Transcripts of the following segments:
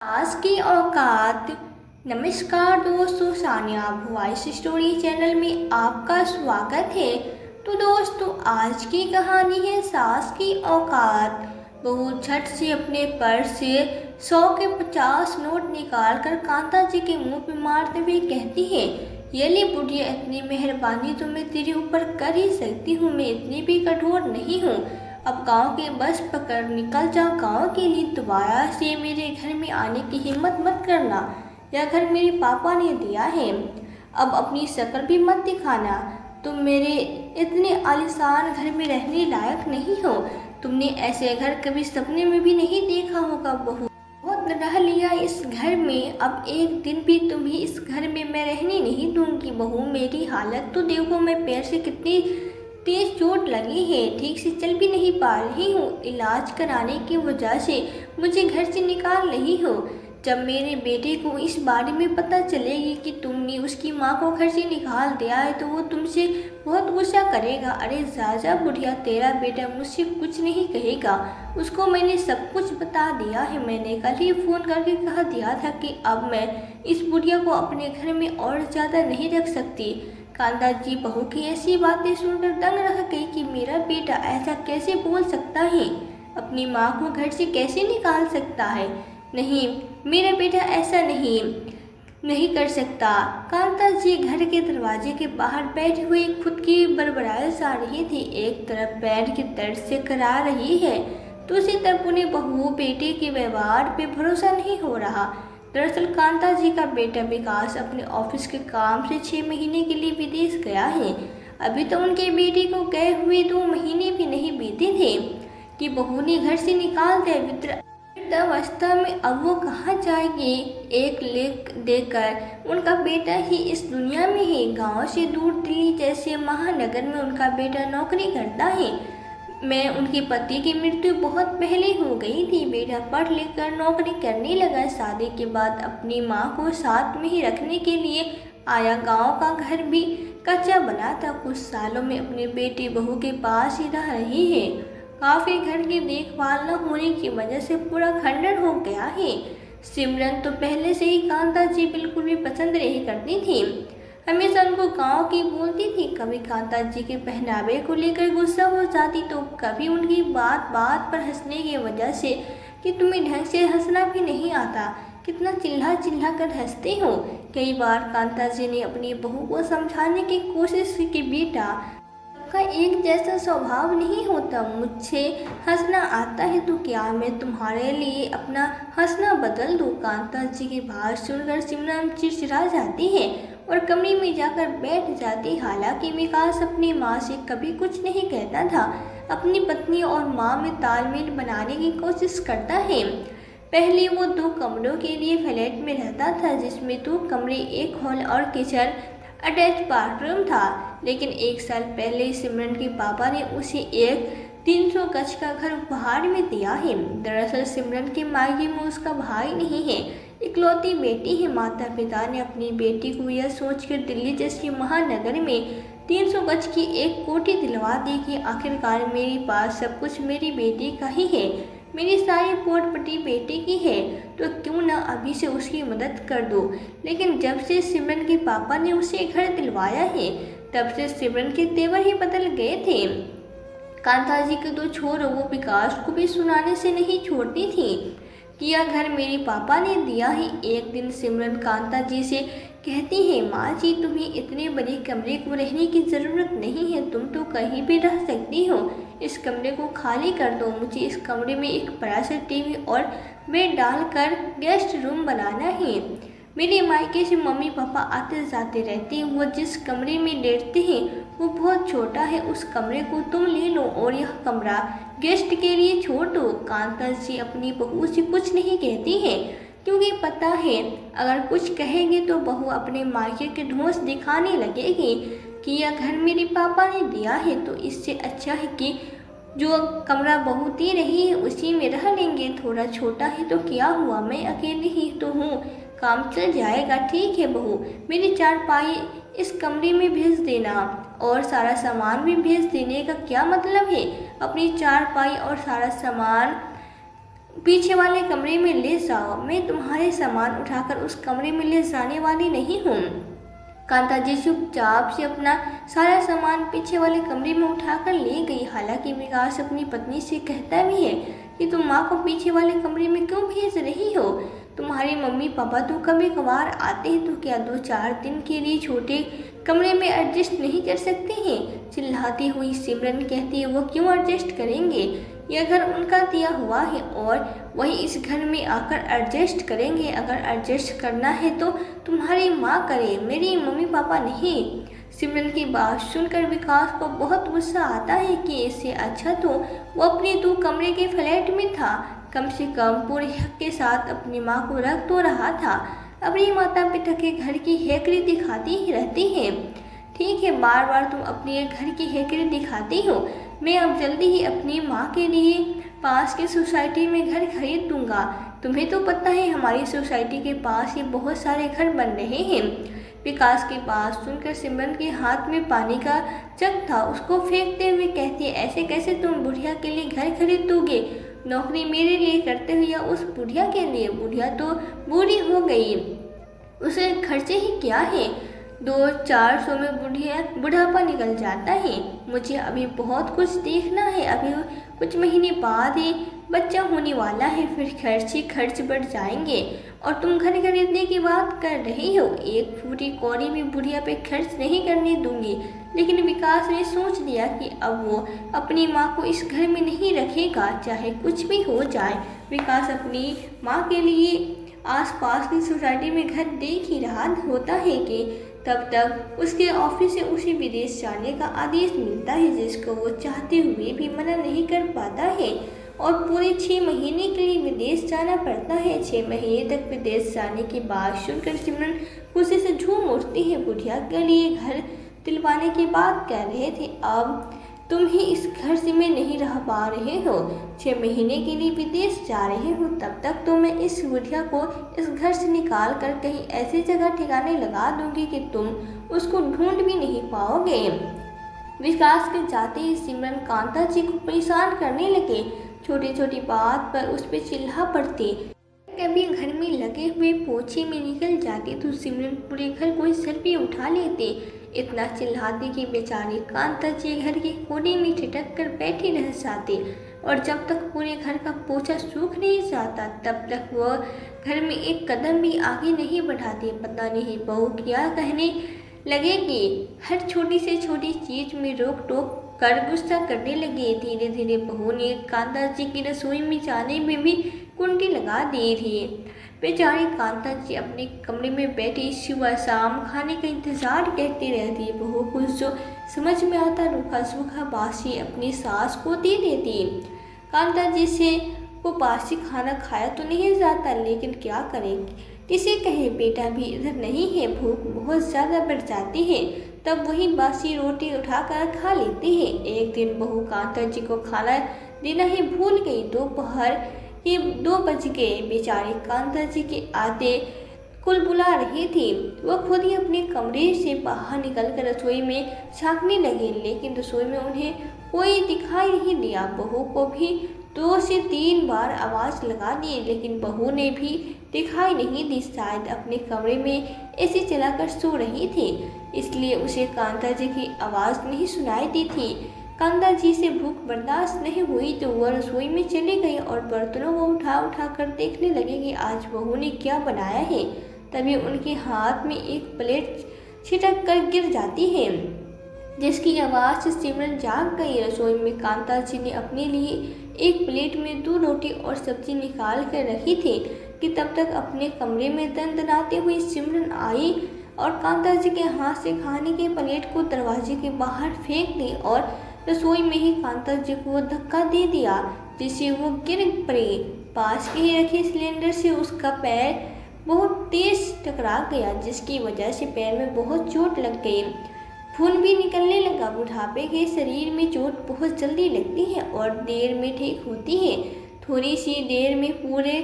सास की औकात। नमस्कार दोस्तों, सानिया वॉइस स्टोरी चैनल में आपका स्वागत है। तो दोस्तों, आज की कहानी है सास की औकात। बहू झट से अपने पर्स से 100 के 50 नोट निकाल कर कांता जी के मुंह पे मारते हुए कहती है, ये ले बुढ़िया, इतनी मेहरबानी तो मैं तेरे ऊपर कर ही सकती हूँ, मैं इतनी भी कठोर नहीं हूँ। अब गांव की बस पकड़ निकल जा, गांव के लिए दोबारा से मेरे घर में आने की हिम्मत मत करना। यह घर मेरे पापा ने दिया है, अब अपनी शक्ल भी मत दिखाना। तुम मेरे इतने आलीशान घर में रहने लायक नहीं हो। तुमने ऐसे घर कभी सपने में भी नहीं देखा होगा बहू। बहुत रह लिया इस घर में, अब एक दिन भी तुम्हें इस घर में मैं रहने नहीं दूंगी बहू। मेरी हालत तो देखो, मैं पैर से कितनी तेज चोट लगी है, ठीक से चल भी नहीं पा रही हूँ। इलाज कराने की वजह से मुझे घर से निकाल रही हो। जब मेरे बेटे को इस बारे में पता चलेगी कि तुमने उसकी माँ को घर से निकाल दिया है, तो वो तुमसे बहुत गुस्सा करेगा। अरे जा बुढ़िया, तेरा बेटा मुझसे कुछ नहीं कहेगा, उसको मैंने सब कुछ बता दिया है। मैंने कल ही फ़ोन करके कह दिया था कि अब मैं इस बुढ़िया को अपने घर में और ज़्यादा नहीं रख सकती। कांता जी बहू की ऐसी बातें सुनकर दंग रह गई कि मेरा बेटा ऐसा कैसे बोल सकता है, अपनी माँ को घर से कैसे निकाल सकता है। नहीं, मेरा बेटा ऐसा नहीं कर सकता। कांता जी घर के दरवाजे के बाहर बैठे हुए खुद की बड़बड़ाहट सा रही थी। एक तरफ पैर के दर्द से करा रही है, दूसरी तरफ उन्हें बहू बेटे के व्यवहार पे भरोसा नहीं हो रहा। दरअसल कांता जी का बेटा विकास अपने ऑफिस के काम से 6 महीने के लिए विदेश गया है। अभी तो उनके बेटे को गए हुए 2 महीने भी नहीं बीते थे कि बहू ने घर से निकाल दिया। वृद्धावस्था में अब वो कहाँ जाएंगे। एक लेख देकर उनका बेटा ही इस दुनिया में है। गांव से दूर दिल्ली जैसे महानगर में उनका बेटा नौकरी करता है। मैं उनके पति की मृत्यु बहुत पहले हो गई थी। बेटा पढ़ लिख कर नौकरी करने लगा। शादी के बाद अपनी माँ को साथ में ही रखने के लिए आया। गांव का घर भी कच्चा बना था। कुछ सालों में अपने बेटी बहू के पास ही रह रही है। काफी घर की देखभाल न होने की वजह से पूरा खंडन हो गया है। सिमरन तो पहले से ही कांता जी बिल्कुल भी पसंद नहीं करती थी। हमेशा उनको गांव की बोलती थी। कभी कांता जी के पहनावे को लेकर गुस्सा हो जाती, तो कभी उनकी बात बात पर हंसने की वजह से कि तुम्हें ढंग से हंसना भी नहीं आता, कितना चिल्ला चिल्ला कर हंसते हो। कई बार कांता जी ने अपनी बहू को समझाने की कोशिश की कि बेटा, का एक जैसा स्वभाव नहीं होता। मुझे हंसना आता है तो क्या मैं तुम्हारे लिए अपना हंसना बदल दूं। कांता जी की बात सुनकर सिमरन चिड़चिड़ा जाती है और कमरे में जाकर बैठ जाती। हालांकि विकास अपनी माँ से कभी कुछ नहीं कहता था, अपनी पत्नी और माँ में तालमेल बनाने की कोशिश करता है। पहले वो 2 कमरों के लिए फ्लैट में रहता था, जिसमें 2 कमरे, एक हॉल और किचन, अटैच बाथरूम था। लेकिन 1 साल पहले सिमरन के पापा ने उसे एक 300 गज का घर उपहार में दिया है। दरअसल सिमरन के मायके में उसका भाई नहीं है, इकलौती बेटी है। माता पिता ने अपनी बेटी को यह सोचकर दिल्ली जैसे महानगर में 300 गज की एक कोठी दिलवा दी कि आखिरकार मेरे पास सब कुछ मेरी बेटी का ही है, मेरी सारी प्रॉपर्टी बेटे की है, तो क्यों ना अभी से उसकी मदद कर दो। लेकिन जब से सिमरन के पापा ने उसे घर दिलवाया है, तब से सिमरन के तेवर ही बदल गए थे। कांता जी के 2 छोरों वो विकास को भी सुनाने से नहीं छोड़ती थी कि यह घर मेरे पापा ने दिया है। एक दिन सिमरन कांता जी से कहती है, माँ जी, तुम्हें इतने बड़े कमरे को रहने की ज़रूरत नहीं है, तुम तो कहीं भी रह सकती हो। इस कमरे को खाली कर दो। मुझे इस कमरे में एक बड़ा सा टीवी और बेड डालकर गेस्ट रूम बनाना है। मेरे मायके से मम्मी पापा आते जाते रहते हैं। वो जिस कमरे में लेटते हैं वो बहुत छोटा है, उस कमरे को तुम ले लो और यह कमरा गेस्ट के लिए छोड़ दो। कांता जी अपनी बहू से कुछ नहीं कहती है, क्योंकि पता है अगर कुछ कहेंगे तो बहू अपने मायके के ढोंस दिखाने लगेगी कि यह घर मेरे पापा ने दिया है, तो इससे अच्छा है कि जो कमरा बहू दे रही है उसी में रह लेंगे। थोड़ा छोटा है तो क्या हुआ, मैं अकेली ही तो हूँ, काम चल जाएगा। ठीक है बहू, मेरी 4 पाई इस कमरे में भेज देना और सारा सामान भी भेज देने का क्या मतलब है। अपनी 4 पाई और सारा सामान पीछे वाले कमरे में ले जाओ, मैं तुम्हारे सामान उठाकर उस कमरे में ले जाने वाली नहीं हूँ। कांता जी चुपचाप से अपना सारा सामान पीछे वाले कमरे में उठाकर ले गई। हालांकि विकास अपनी पत्नी से कहता भी है कि तुम माँ को पीछे वाले कमरे में क्यों भेज रही हो? तुम्हारे मम्मी पापा तो कभी कभार आते हैं, तो क्या 2-4 दिन के लिए छोटे कमरे में एडजस्ट नहीं कर सकते हैं? चिल्लाती हुई सिमरन कहती है, वो क्यों एडजस्ट करेंगे? यह घर उनका दिया हुआ है और वही इस घर में आकर एडजस्ट करेंगे। अगर एडजस्ट करना है तो तुम्हारी माँ करे, मेरी मम्मी पापा नहीं। सिमरन की बात सुनकर विकास को बहुत गुस्सा आता है कि इससे अच्छा तो वो अपने 2 कमरे के फ्लैट में था। कम से कम पूरे हक के साथ अपनी माँ को रख तो रहा था। अपनी माता पिता के घर की हैकरी दिखाती ही रहती है। ठीक है, बार बार तुम अपने घर की हैकरी दिखाती हो। मैं अब जल्दी ही अपनी माँ के लिए पास की सोसाइटी में घर खरीद दूंगा। तुम्हें तो पता है हमारी सोसाइटी के पास ही बहुत सारे घर बन रहे हैं। विकास की बात सुनकर सिमरन के हाथ में पानी का जग था, उसको फेंकते हुए कहती है, ऐसे कैसे तुम बुढ़िया के लिए घर खरीद दोगे? नौकरी मेरे लिए करते हो या उस बुढ़िया के लिए? बुढ़िया तो बूढ़ी हो गई, उसे खर्चे ही क्या है? 200-400 में बुढ़ापा निकल जाता है। मुझे अभी बहुत कुछ देखना है, अभी कुछ महीने बाद ही बच्चा होने वाला है, फिर खर्च ही खर्च बढ़ जाएंगे। और तुम घर खरीदने की बात कर रही हो? एक पूरी कौड़ी भी बुढ़िया पे खर्च नहीं करने दूंगी। लेकिन विकास ने सोच लिया कि अब वो अपनी माँ को इस घर में नहीं रखेगा, चाहे कुछ भी हो जाए। विकास अपनी माँ के लिए आसपास की सोसाइटी में घर देख ही रहा होता है कि तब तक उसके ऑफिस से उसे विदेश जाने का आदेश मिलता है, जिसको वो चाहते हुए भी मना नहीं कर पाता है और पूरे 6 महीने के लिए विदेश जाना पड़ता है। 6 महीने तक विदेश जाने के बाद सुनकर सिमरन खुशी से झूम उठती है। बुढ़िया के लिए घर दिलवाने की बात कह रहे थे, अब तुम ही इस घर से में नहीं रह पा रहे हो। 6 महीने के लिए विदेश जा रहे हो, तब तक तो मैं इस बुढ़िया को इस घर से निकाल कर कहीं ऐसी जगह ठिकाने लगा दूंगी कि तुम उसको ढूंढ भी नहीं पाओगे। विकास के जाते ही सिमरन कांता जी को परेशान करने लगे। छोटी छोटी बात पर उस पर चिल्ला पड़ती। कभी घर में लगे हुए पोछे में निकल जाती तो सिमरन पूरे घर को सर पे उठा लेते। इतना चिल्लाती कि बेचारी कांता जी घर के कोने में ठिठक कर बैठी रह जाती और जब तक पूरे घर का पोछा सूख नहीं जाता तब तक वह घर में एक कदम भी आगे नहीं बढ़ाती। पता नहीं बहू क्या कहने लगेगी। हर छोटी से छोटी चीज में रोक टोक कर गुस्सा करने लगे। धीरे धीरे बहू ने कांता जी की रसोई में जाने में भी कुंडी लगा दी थी। बेचारी कांता जी अपने कमरे में बैठी सुबह शाम खाने का इंतजार करती रहती। बहू को जो समझ में आता रूखा सूखा बासी अपनी सास को दे देती। कांता जी से वो बासी खाना खाया तो नहीं जाता, लेकिन क्या करेगी, किसे कहे, बेटा भी इधर नहीं है। भूख बहुत ज़्यादा बढ़ जाती है, तब वही बासी रोटी उठाकर खा लेती है। एक दिन बहू कांता जी को खाना देना ही भूल गई। दोपहर के 2 बज गए। बेचारी कांता जी के आते कुल बुला रही थी। वह खुद ही अपने कमरे से बाहर निकलकर रसोई में झांकने लगे, लेकिन रसोई में उन्हें कोई दिखाई नहीं दिया। बहू को भी 2 से 3 बार आवाज़ लगा दी, लेकिन बहू ने भी दिखाई नहीं दी। शायद अपने कमरे में एसी चलाकर सो रही थी, इसलिए उसे कांता जी की आवाज़ नहीं सुनाई दी थी। कांता जी से भूख बर्दाश्त नहीं हुई तो वह रसोई में चली गई और बर्तनों को उठा उठा कर देखने लगे कि आज बहू ने क्या बनाया है। तभी उनके हाथ में एक प्लेट छिटक कर गिर जाती है, जिसकी आवाज़ से सिमरन जाग गई। रसोई में कांता जी ने अपने लिए एक प्लेट में 2 रोटी और सब्जी निकाल कर रखी थी कि तब तक अपने कमरे में दंदनाते हुए सिमरन आई और कांता जी के हाथ से खाने के प्लेट को दरवाजे के बाहर फेंक दी और रसोई में ही कांता जी को धक्का दे दिया, जिससे वो गिर पड़ी। पास के ही रखे सिलेंडर से उसका पैर बहुत तेज टकरा गया, जिसकी वजह से पैर में बहुत चोट लग गई। खून भी निकलने लगा। बुढ़ापे के शरीर में चोट बहुत जल्दी लगती है और देर में ठीक होती है। थोड़ी सी देर में पूरे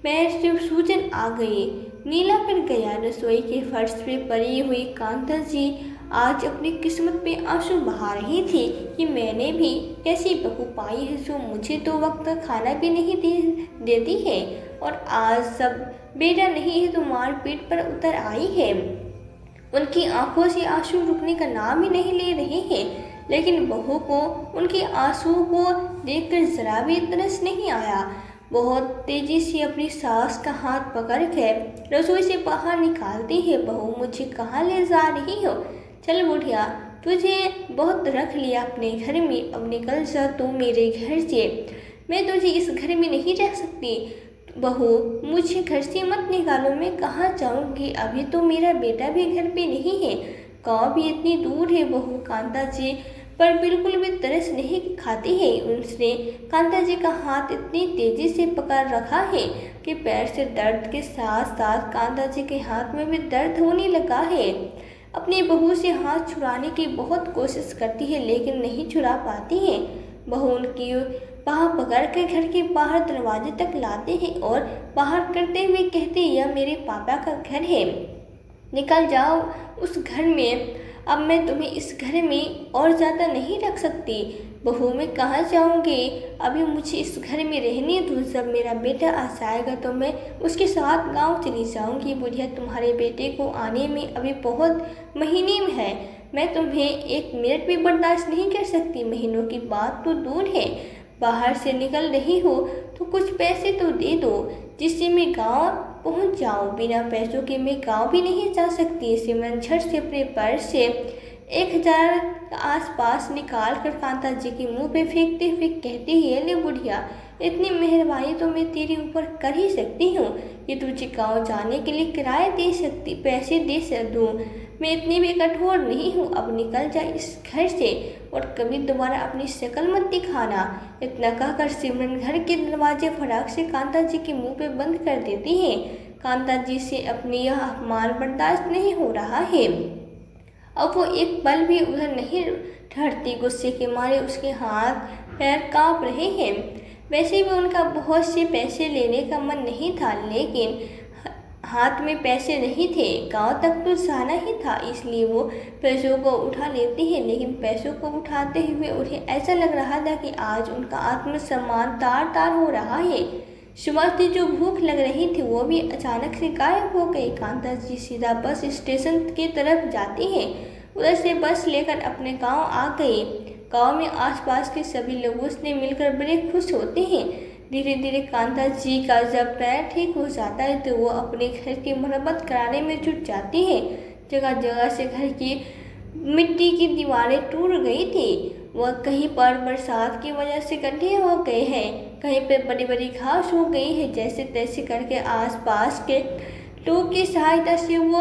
पैर से सूजन आ गई, नीला पड़ गया। रसोई के फर्श पे पड़ी हुई कांता जी आज अपनी किस्मत पे आंसू बहा रही थी कि मैंने भी ऐसी बहू पाई है जो मुझे तो वक्त का खाना भी नहीं देती है, और आज सब बेटा नहीं है तो मार पीट पर उतर आई है। उनकी आंखों से आंसू रुकने का नाम ही नहीं ले रहे हैं, लेकिन बहू को उनके आंसुओं को देखकर जरा भी तरस नहीं आया। बहुत तेजी से अपनी सास का हाथ पकड़कर रसोई से बाहर निकालती है। बहू, मुझे कहाँ ले जा रही हो? चल बुढ़िया, तुझे बहुत रख लिया अपने घर में, अब निकल जा तू मेरे घर से। मैं तुझे इस घर में नहीं रख सकती। बहू, मुझे घर से मत निकालो, मैं कहाँ जाऊँगी? अभी तो मेरा बेटा भी घर पे नहीं है, गाँव भी इतनी दूर है। बहू कांता जी पर बिल्कुल भी तरस नहीं खाती है। उसने कांता जी का हाथ इतनी तेजी से पकड़ रखा है कि पैर से दर्द के साथ साथ कांता जी के हाथ में भी दर्द होने लगा है। अपनी बहू से हाथ छुड़ाने की बहुत कोशिश करती है, लेकिन नहीं छुड़ा पाती है। बहू उनकी बाह पकड़ कर घर के बाहर दरवाजे तक लाते हैं और बाहर करते हुए कहते, यह मेरे पापा का घर है, निकल जाओ उस घर में। अब मैं तुम्हें इस घर में और ज़्यादा नहीं रख सकती। बहू, मैं कहाँ जाऊँगी? अभी मुझे इस घर में रहने दो। जब मेरा बेटा आ जाएगा तो मैं उसके साथ गांव चली जाऊँगी। बुढ़िया, तुम्हारे बेटे को आने में अभी बहुत महीने में है, मैं तुम्हें एक मिनट भी बर्दाश्त नहीं कर सकती। महीनों की बात तो दूर है, बाहर से निकल रही हो तो कुछ पैसे तो दे दो जिससे मैं गांव पहुंच जाऊं। बिना पैसों के मैं गांव भी नहीं जा सकती। सिमरन झट से अपने पर्स से 1000 आसपास निकाल कर कांता जी के मुंह पे फेंकते हुए कहती है, ले बुढ़िया, इतनी मेहरबानी तो मैं तेरे ऊपर कर ही सकती हूँ कि तुझे गाँव जाने के लिए किराया दे सकती, पैसे दे दूँ। मैं इतनी भी कठोर नहीं हूँ। अब निकल जा इस घर से और कभी दोबारा अपनी शक्ल मत दिखाना। इतना कहकर सिमरन घर के दरवाजे फटाक से कांता जी के मुंह पे बंद कर देती है। कांता जी से अपनी यह अपमान बर्दाश्त नहीं हो रहा है। अब वो एक पल भी उधर नहीं ठहरती। गुस्से के मारे उसके हाथ पैर कांप रहे हैं। वैसे भी उनका बहुत से पैसे लेने का मन नहीं था, लेकिन हाथ में पैसे नहीं थे। गांव तक तो जाना ही था, इसलिए वो पैसों को उठा लेती है। लेकिन पैसों को उठाते हुए उन्हें ऐसा लग रहा था कि आज उनका आत्मसम्मान तार तार हो रहा है। सुबह से जो भूख लग रही थी वो भी अचानक से गायब हो गई। कांता जी सीधा बस स्टेशन की तरफ जाती है। उधर से बस लेकर अपने गांव आ गई। गांव में आसपास के सभी लोगों से मिलकर बड़े खुश होते हैं। धीरे धीरे कांता जी का जब पैर ठीक हो जाता है तो वो अपने घर की मरम्मत कराने में जुट जाती है। जगह जगह से घर की मिट्टी की दीवारें टूट गई थी। वह कहीं पर बरसात की वजह से गड्ढे हो गए हैं, कहीं पर बड़ी बड़ी घास हो गई है। जैसे तैसे करके आसपास के लोगों की सहायता से वो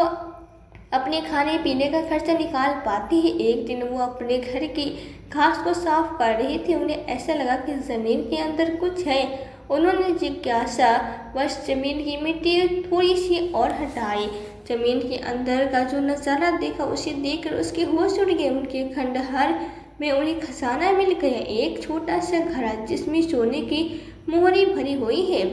अपने खाने पीने का खर्चा निकाल पाती है। एक दिन वो अपने घर की घास को साफ कर रही थी। उन्हें ऐसा लगा कि जमीन के अंदर कुछ है। उन्होंने जिज्ञासा वश जमीन की मिट्टी थोड़ी सी और हटाई। जमीन के अंदर का जो नजारा देखा उसे देखकर उसके होश उड़ गए। उनके खंडहर में उन्हें खजाना मिल गया, एक छोटा सा घर जिसमें सोने की मोहरी भरी हुई है,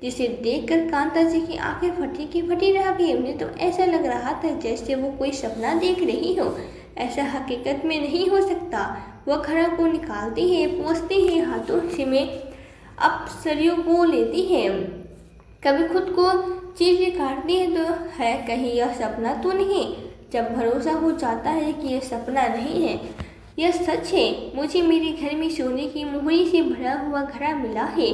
जिसे देखकर कांता जी की आंखें फटी की फटी रह गई। उन्हें तो ऐसा लग रहा था जैसे वो कोई सपना देख रही हो। ऐसा हकीकत में नहीं हो सकता। वह घड़ा को निकालती है, पोंछती है, हाथों से में अपसरियों को लेती है, कभी खुद को चीजें काटती है तो है कहीं यह सपना तो नहीं। जब भरोसा हो जाता है कि यह सपना नहीं है, यह सच है, मुझे मेरे घर में सोने की मोहरी से भरा हुआ घड़ा मिला है।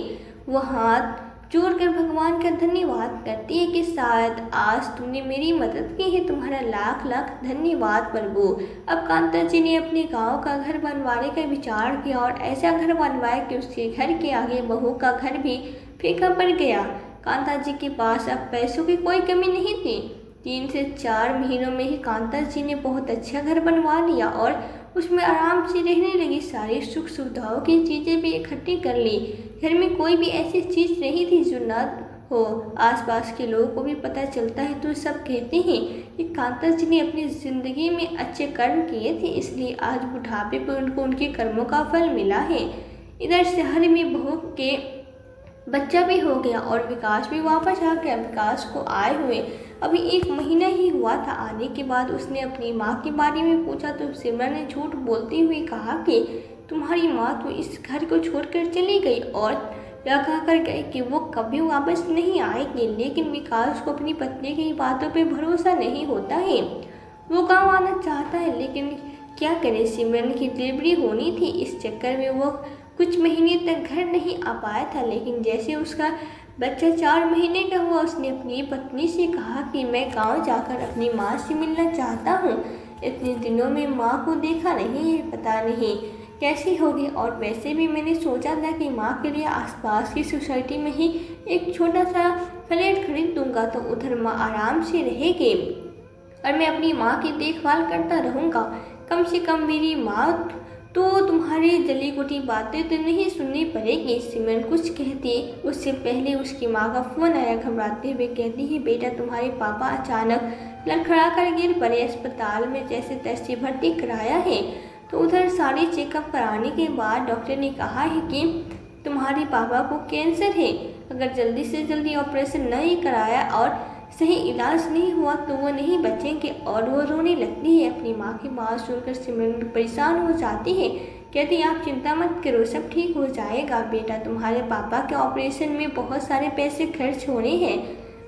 वह हाथ जोड़कर भगवान का धन्यवाद करती है कि शायद आज तुमने मेरी मदद की है, तुम्हारा लाख लाख धन्यवाद प्रभु। अब कांता जी ने अपने गांव का घर बनवाने का विचार किया और ऐसा घर बनवाया कि उसके घर के आगे बहू का घर भी फीका पड़ गया। कांता जी के पास अब पैसों की कोई कमी नहीं थी। 3 से 4 महीनों में ही कांता जी ने बहुत अच्छा घर बनवा लिया और उसमें आराम से रहने लगी। सारी सुख सुविधाओं की चीज़ें भी इकट्ठी कर ली। घर में कोई भी ऐसी चीज़ नहीं थी जो न हो। आसपास के लोगों को भी पता चलता है तो सब कहते हैं कि कांता जी ने अपनी ज़िंदगी में अच्छे कर्म किए थे, इसलिए आज बुढ़ापे पर उनको उनके कर्मों का फल मिला है। इधर शहर में बहू के बच्चा भी हो गया और विकास भी वापस आ गया। विकास को आए हुए अभी 1 महीना ही हुआ था। आने के बाद उसने अपनी माँ के बारे में पूछा तो सिमरन ने झूठ बोलते हुए कहा कि तुम्हारी माँ तो इस घर को छोड़कर चली गई और लगा कर गए कि वो कभी वापस नहीं आएगी। लेकिन विकास को अपनी पत्नी की बातों पे भरोसा नहीं होता है। वो गाँव आना चाहता है लेकिन क्या करे, सिमरन की डिलीवरी होनी थी। इस चक्कर में वो कुछ महीने तक घर नहीं आ पाया था। लेकिन जैसे उसका बच्चा 4 महीने का हुआ उसने अपनी पत्नी से कहा कि मैं गांव जाकर अपनी माँ से मिलना चाहता हूँ। इतने दिनों में माँ को देखा नहीं है, पता नहीं कैसी होगी। और वैसे भी मैंने सोचा था कि माँ के लिए आसपास की सोसाइटी में ही एक छोटा सा फ्लैट खरीद दूंगा तो उधर माँ आराम से रहेगी और मैं अपनी माँ की देखभाल करता रहूँगा। कम से कम मेरी माँ तो तुम्हारी जली कुटी बातें तो नहीं सुननी पड़ेगी। सिमरन कुछ कहती उससे पहले उसकी माँ का फ़ोन आया। घबराते हुए कहती है, बेटा तुम्हारे पापा अचानक लड़खड़ा कर गिर पड़े। अस्पताल में जैसे तैसे भर्ती कराया है। तो उधर सारी चेकअप कराने के बाद डॉक्टर ने कहा है कि तुम्हारे पापा को कैंसर है। अगर जल्दी से जल्दी ऑपरेशन नहीं कराया और सही इलाज नहीं हुआ तो वो नहीं बचेंगे। और वो रोने लगती है। अपनी माँ की बात सुनकर सिमरन परेशान हो जाती है। कहती आप चिंता मत करो, सब ठीक हो जाएगा। बेटा तुम्हारे पापा के ऑपरेशन में बहुत सारे पैसे खर्च होने हैं।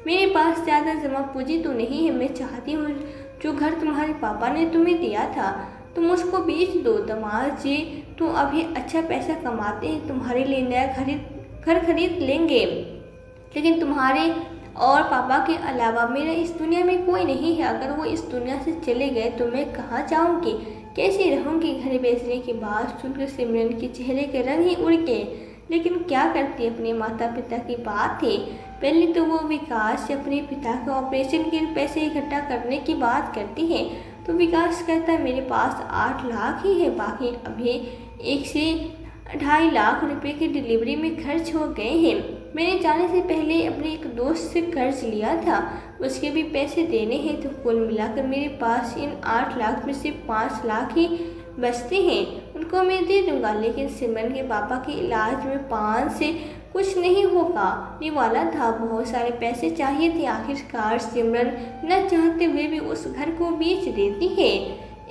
मेरे पास ज़्यादा जमा पूंजी तो नहीं है। मैं चाहती हूँ जो घर तुम्हारे पापा ने तुम्हें दिया था तुम उसको बेच दो। दामाद जी तो अभी अच्छा पैसा कमाते हैं, तुम्हारे लिए नया घर खरीद लेंगे। लेकिन तुम्हारे और पापा के अलावा मेरा इस दुनिया में कोई नहीं है। अगर वो इस दुनिया से चले गए तो मैं कहाँ जाऊँगी, कैसे रहूँगी। घर बेचने की बात सुनकर सिमरन के चेहरे के रंग ही उड़ गए। लेकिन क्या करती, अपने माता पिता की बात थी। पहले तो वो विकास से अपने पिता के ऑपरेशन के पैसे इकट्ठा करने की बात करती है। तो विकास कहता है मेरे पास 8 लाख ही है, बाकी अभी 1 से 2.5 लाख रुपए की डिलीवरी में खर्च हो गए हैं। मैंने जाने से पहले अपने एक दोस्त से कर्ज लिया था, उसके भी पैसे देने हैं। तो कुल मिलाकर मेरे पास इन 8 लाख में से 5 लाख ही बचते हैं, उनको मैं दे दूंगा। लेकिन सिमरन के पापा के इलाज में 5 से कुछ नहीं होगा ये वाला था। बहुत सारे पैसे चाहिए थे। आखिरकार सिमरन न चाहते हुए भी उस घर को बेच देती है।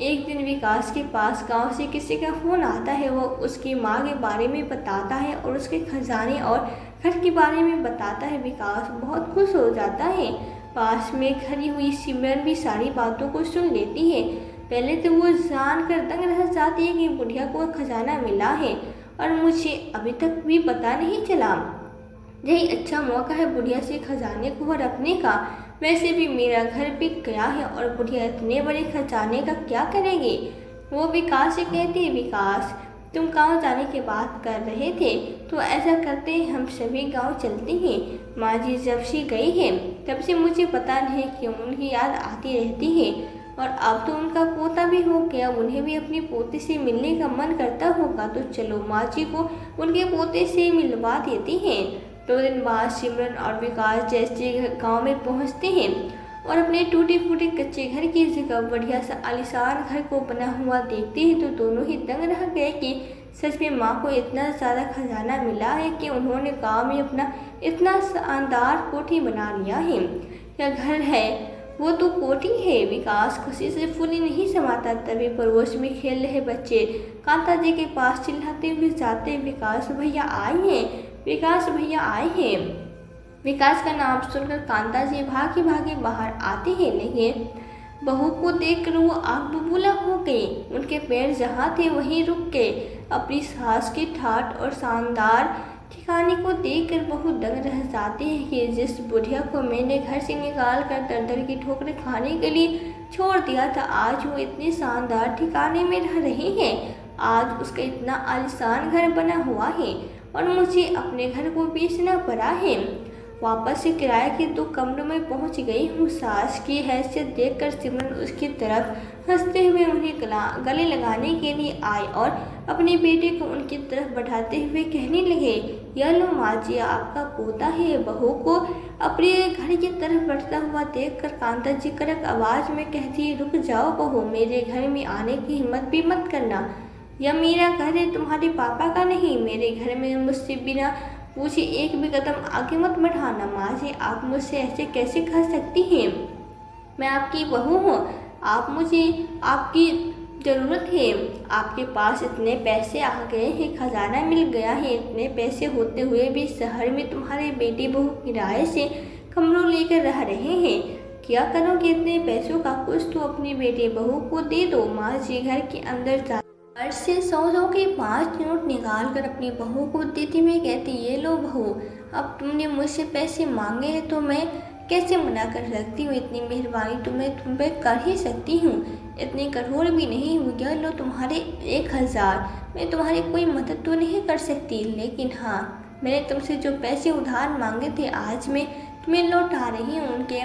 एक दिन विकास के पास गांव से किसी का फ़ोन आता है। वो उसकी माँ के बारे में बताता है और उसके खजाने और घर के बारे में बताता है। विकास बहुत खुश हो जाता है। पास में खड़ी हुई सिमरन भी सारी बातों को सुन लेती है। पहले तो वो जान कर दंग रह जाती है कि बुढ़िया को खजाना मिला है और मुझे अभी तक भी पता नहीं चला। यही अच्छा मौका है बुढ़िया से खजाने को हड़पने का। वैसे भी मेरा घर बिक गया है और बुढ़िया इतने बड़े खजाने का क्या करेगी। वो विकास से कहती है, विकास तुम गाँव जाने की बात कर रहे थे तो ऐसा करते हैं हम सभी गाँव चलते हैं। माँ जी जब से गई है तब से मुझे पता नहीं क्यों उनकी याद आती रहती है। और अब तो उनका पोता भी हो गया, उन्हें भी अपनी पोते से मिलने का मन करता होगा। तो चलो माँ जी को उनके पोते से मिलवा देती हैं। 2 दिन बाद सिमरन और विकास जैसे गांव में पहुंचते हैं और अपने टूटे फूटे कच्चे घर की जगह बढ़िया सा आलीशान घर को बना हुआ देखते हैं तो दोनों ही दंग रह गए कि सच में माँ को इतना ज़्यादा खजाना मिला है कि उन्होंने गांव में अपना इतना शानदार कोठी बना लिया है। यह घर है वो तो कोठी है। विकास खुशी से फूली नहीं समाता। तभी पड़ोस में खेल रहे बच्चे कांता जी के पास चिल्लाते हुए जाते, विकास भैया आए हैं, विकास भैया आए हैं। विकास का नाम सुनकर कांता जी भागे भागे बाहर आते हैं। लेकिन बहू को देखकर वो आग बबूला हो गई। उनके पैर जहाँ थे वहीं रुक गए। अपनी सास की ठाठ और शानदार ठिकाने को देखकर बहू दंग रह जाती है कि जिस बुढ़िया को मैंने घर से निकाल कर दर दर की ठोकरें खाने के लिए छोड़ दिया था आज वो इतने शानदार ठिकाने में रह रही है। आज उसका इतना आलीशान घर बना हुआ है और मुझे अपने घर को बेचना पड़ा है। वापस से किराए के 2 कमरों में पहुंच गई हूँ। सास की हैसियत देखकर सिमरन उसकी तरफ हंसते हुए उन्हें गले लगाने के लिए आए और अपने बेटे को उनकी तरफ बढ़ाते हुए कहने लगे, यह लो माँ जी आपका पोता है। बहू को अपने घर की तरफ बढ़ता हुआ देखकर कांता जी कड़क आवाज में कहती, रुक जाओ बहू, मेरे घर में आने की हिम्मत भी मत करना। यह मेरा घर है, तुम्हारे पापा का नहीं। मेरे घर में मुझसे बिना पूछे, एक भी कदम आगे मत बढ़ाना। माँ जी, आप मुझसे ऐसे कैसे कह सकती हैं? मैं आपकी बहू हूँ, आप मुझे आपकी ज़रूरत है। आपके पास इतने पैसे आ गए हैं, खजाना मिल गया है, इतने पैसे होते हुए भी शहर में तुम्हारे बेटी बहू किराए से कमरों लेकर रह रहे हैं। क्या करोगे इतने पैसों का? कुछ तो अपनी बेटी बहू को दे दो। माँ जी घर के अंदर जा पर्स से 100 के 5 नोट निकाल कर अपनी बहू को देती हुई कहती, ये लो बहू, अब तुमने मुझसे पैसे मांगे हैं तो मैं कैसे मना कर सकती हूँ? इतनी मेहरबानी तो मैं तुम पे कर ही सकती हूँ, इतनी कठोर भी नहीं हूँ। यह लो तुम्हारे 1000। मैं तुम्हारी कोई मदद तो नहीं कर सकती, लेकिन हाँ, मैंने तुमसे जो पैसे उधार मांगे थे आज मैं तुम्हें लौटा रही हूँ। उनके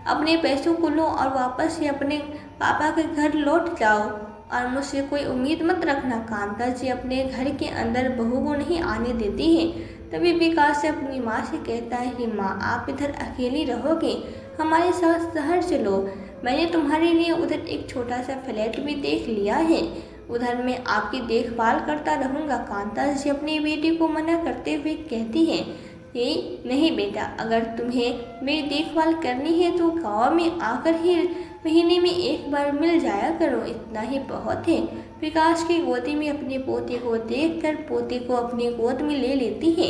अपने पैसों को लो और वापस से अपने पापा के घर लौट जाओ और मुझसे कोई उम्मीद मत रखना। कांता जी अपने घर के अंदर बहू को नहीं आने देती है। तभी विकास से अपनी माँ से कहता है कि माँ, आप इधर अकेली रहोगे, हमारे साथ शहर चलो। मैंने तुम्हारे लिए उधर एक छोटा सा फ्लैट भी देख लिया है, उधर मैं आपकी देखभाल करता रहूँगा। कांता जी अपनी बेटी को मना करते हुए कहती है कि नहीं बेटा, अगर तुम्हें मेरी देखभाल करनी है तो गाँव में आकर ही महीने में एक बार मिल जाया करो, इतना ही बहुत है। विकास की गोदी में अपने पोते को देखकर पोते को अपनी गोद में ले लेती है,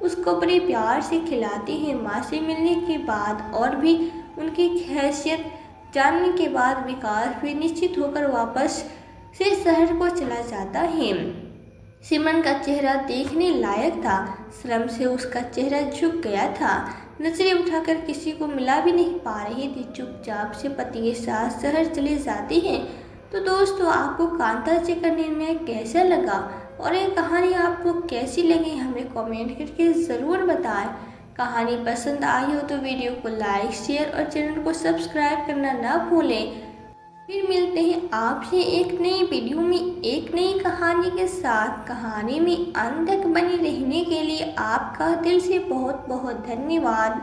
उसको बड़े प्यार से खिलाती है। माँ से मिलने के बाद और भी उनकी हैसियत जानने के बाद विकास भी निश्चित होकर वापस से शहर को चला जाता है। सिमरन का चेहरा देखने लायक था, श्रम से उसका चेहरा झुक गया था, नजरें उठाकर किसी को मिला भी नहीं पा रही थी, चुपचाप से पति के साथ शहर चले जाते हैं। तो दोस्तों, आपको कांता जी का निर्णय कैसा लगा और ये कहानी आपको कैसी लगी, हमें कमेंट करके ज़रूर बताएं। कहानी पसंद आई हो तो वीडियो को लाइक, शेयर और चैनल को सब्सक्राइब करना ना भूलें। फिर मिलते हैं आपसे एक नई वीडियो में एक नई कहानी के साथ। कहानी में अंत तक बने रहने के लिए आपका दिल से बहुत बहुत धन्यवाद।